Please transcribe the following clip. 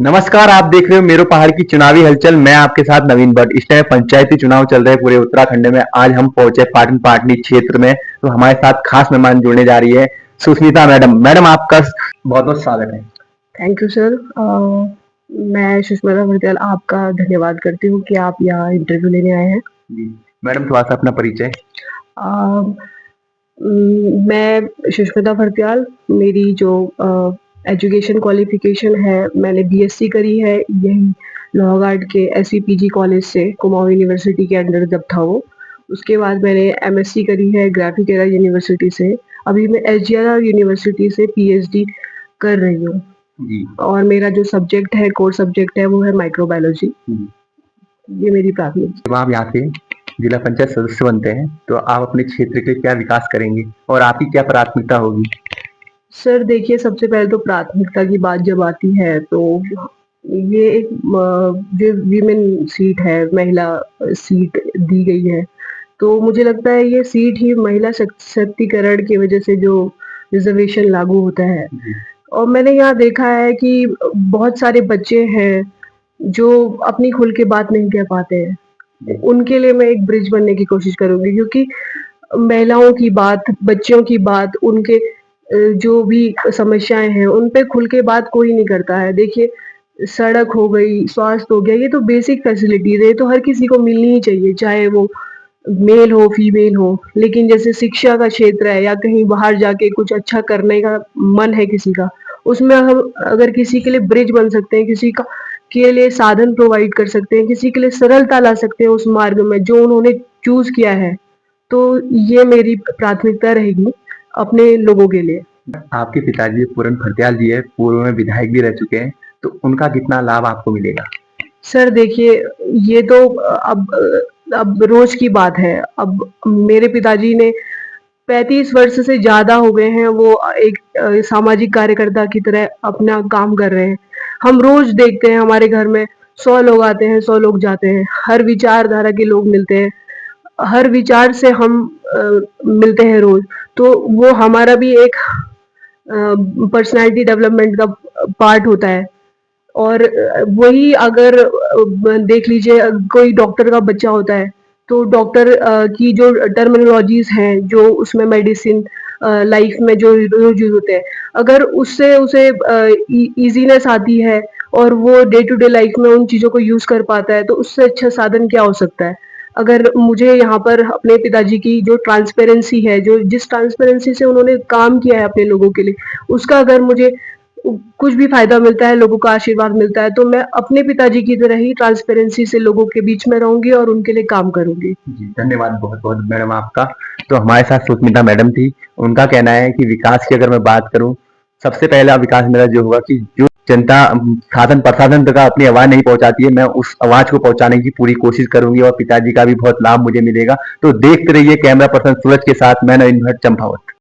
नमस्कार, आप देख रहे हो मेरो पहाड़ की चुनावी हलचल। मैं आपके साथ नवीन भट्ट। इस टाइम पंचायती चुनाव चल रहे हैं पूरे उत्तराखंड में। आज हम पहुंचे पाटन पाटनी क्षेत्र में, तो हमारे साथ खास मेहमान जुड़ने जा रही है सुष्मिता मैडम। मैडम, आपका बहुत बहुत स्वागत है। Thank you sir. मैं सुष्मिता भरतियाल आपका धन्यवाद करती हूँ कि आप यहाँ इंटरव्यू लेने आए हैं। जी मैडम, थोड़ा सा अपना परिचय। अ, मैं सुष्मिता भरतियाल, मेरी जो एजुकेशन क्वालिफिकेशन है, मैंने बीएससी करी है यही लोहाघाट के एसवीपीजी कॉलेज से, कुमाऊं यूनिवर्सिटी के अंडर जब था वो। उसके बाद मैंने एमएससी करी है ग्राफिक यूनिवर्सिटी से। अभी मैं एसजीआर यूनिवर्सिटी से पीएचडी कर रही हूँ। जी। और मेरा जो सब्जेक्ट है, कोर सब्जेक्ट है, वो है माइक्रोबायोलॉजी। ये मेरी प्राथमिक। जब आप यहाँ से जिला पंचायत सदस्य बनते हैं तो आप अपने क्षेत्र के क्या विकास करेंगे और आपकी क्या प्राथमिकता होगी? सर देखिए, सबसे पहले तो प्राथमिकता की बात जब आती है तो ये एक जो वीमेन सीट है, महिला सीट दी गई है, तो मुझे लगता है ये सीट ही महिला सशक्तिकरण की वजह से जो रिजर्वेशन लागू होता है। और मैंने यहाँ देखा है कि बहुत सारे बच्चे हैं जो अपनी खुल के बात नहीं कह पाते हैं। उनके लिए मैं एक ब्रिज बनने की कोशिश करूंगी, क्योंकि महिलाओं की बात, बच्चों की बात, उनके जो भी समस्याएं हैं उन पे खुल के बात कोई नहीं करता है। देखिए, सड़क हो गई, स्वास्थ्य हो गया, ये तो बेसिक फैसिलिटीज है, ये तो हर किसी को मिलनी ही चाहिए, चाहे वो मेल हो फीमेल हो। लेकिन जैसे शिक्षा का क्षेत्र है या कहीं बाहर जाके कुछ अच्छा करने का मन है किसी का, उसमें हम अगर किसी के लिए ब्रिज बन सकते हैं, किसी का के लिए साधन प्रोवाइड कर सकते हैं, किसी के लिए सरलता ला सकते हैं उस मार्ग में जो उन्होंने चूज किया है, तो ये मेरी प्राथमिकता रहेगी अपने लोगों के लिए। आपके पिताजी पूरन भरतियाल जी है, पूर्व में विधायक भी रह चुके हैं, तो उनका कितना लाभ आपको मिलेगा? सर देखिए, ये तो अब रोज की बात है। अब मेरे पिताजी ने 35 वर्ष से ज़्यादा हो गए हैं, वो एक सामाजिक कार्यकर्ता की तरह अपना काम कर रहे हैं। हम रोज़ देखते हैं हमारे घर में 100 लोग आते हैं, 100 लोग जाते हैं, हर विचारधारा के लोग मिलते हैं, हर विचार से हम मिलते हैं रोज़। तो वो हमारा भी एक पर्सनैलिटी डेवलपमेंट का पार्ट होता है। और वही अगर देख लीजिए, कोई डॉक्टर का बच्चा होता है, तो डॉक्टर की जो टर्मिनोलॉजीज हैं, जो उसमें मेडिसिन लाइफ में जो रोज यूज होते हैं, अगर उससे उसे इजीनेस आती है और वो डे टू डे लाइफ में उन चीज़ों को यूज कर पाता है, तो उससे अच्छा साधन क्या हो सकता है। अगर मुझे यहाँ पर अपने पिताजी की जो ट्रांसपेरेंसी है, जो जिस ट्रांसपेरेंसी से उन्होंने काम किया है अपने लोगों के लिए, उसका अगर मुझे कुछ भी फायदा मिलता है, लोगों का आशीर्वाद मिलता है, तो मैं अपने पिताजी की तरह ही ट्रांसपेरेंसी से लोगों के बीच में रहूंगी और उनके लिए काम करूंगी। जी, धन्यवाद बहुत बहुत मैडम आपका। तो हमारे साथ सुष्मिता मैडम थी। उनका कहना है कि विकास की अगर मैं बात करूं, सबसे पहला विकास मेरा जो होगा कि जो जनता शासन प्रशासन तक अपनी आवाज नहीं पहुंचाती है, मैं उस आवाज को पहुंचाने की पूरी कोशिश करूंगी और पिताजी का भी बहुत लाभ मुझे मिलेगा। तो देखते रहिए कैमरा पर्सन सूरज के साथ, मैं नवीन भट्ट, चंपावत।